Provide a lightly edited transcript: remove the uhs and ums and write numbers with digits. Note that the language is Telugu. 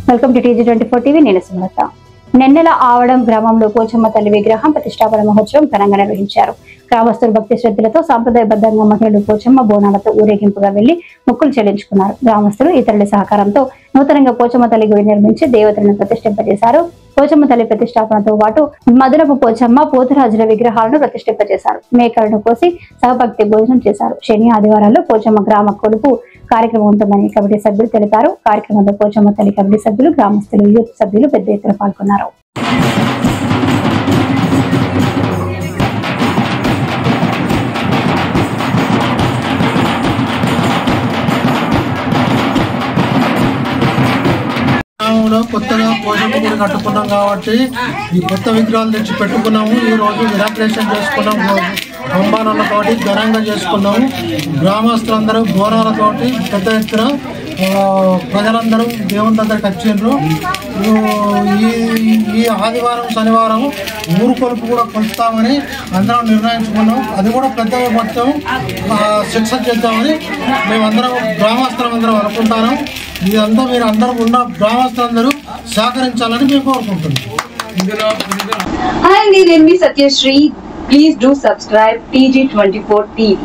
Welcome to TG24 TV. నేను సుమలత. నెన్నెల ఆవడం గ్రామంలో పోచమ్మ తల్లి విగ్రహం ప్రతిష్టాపన మహోత్సవం ఘనంగా నిర్వహించారు. గ్రామస్తులు భక్తి శ్రద్ధలతో సాంప్రదాయబద్ధంగా మహిళలు పోచమ్మ బోనాలతో ఊరేగింపుగా వెళ్లి మొక్కులు చెల్లించుకున్నారు. గ్రామస్తులు ఇతరుల సహకారంతో నూతనంగా పోచమ్మ తల్లి గుడి నిర్మించి దేవతలను ప్రతిష్ఠింపజేశారు. పోచమ్మ తల్లి ప్రతిష్టాపనతో పాటు మధురపు పోచమ్మ, పోతురాజుల విగ్రహాలను ప్రతిష్ఠింపజేశారు. మేకలను కోసి సహభక్తి భోజనం చేశారు. శని ఆదివారాల్లో పోచమ్మ గ్రామ కొలుపు కార్యక్రమం ఉంటుందని కమిటీ సభ్యులు తెలిపారు. కార్యక్రమంలో పోచమ్మ తల్లి కమిటీ సభ్యులు, గ్రామస్తులు, యూత్ సభ్యులు పెద్ద ఎత్తున పాల్గొన్నారు. కొత్తగా పోషమ్మ గుడి కట్టుకున్నాం కాబట్టి ఈ కొత్త విగ్రహాలు తెచ్చి పెట్టుకున్నాము. ఈ రోజు ఇనాగ్రేషన్ చేసుకున్నాము. అంబానాలతోటి ఘనంగా చేసుకున్నాము. గ్రామస్తులందరూ బోనాలతోటి పెద్ద ఎత్తున ప్రజలందరూ దేవుని దగ్గరికి వచ్చిండ్రు. ఈ ఆదివారం శనివారం ఊరు కొలుపు కూడా కొలుస్తామని అందరం నిర్ణయించుకున్నాం. అది కూడా పెద్దగా మొత్తం సక్సెస్ చేద్దామని మేమందరం గ్రామస్తులం అందరం అనుకుంటాను. ఇదంతా మీరు అందరూ ఉన్న గ్రామస్తులందరూ సహకరించాలని మేము కోరుకుంటున్నాం. హాయ్ అండి, నేను మీ Satyasri. Please do subscribe TG24 TV.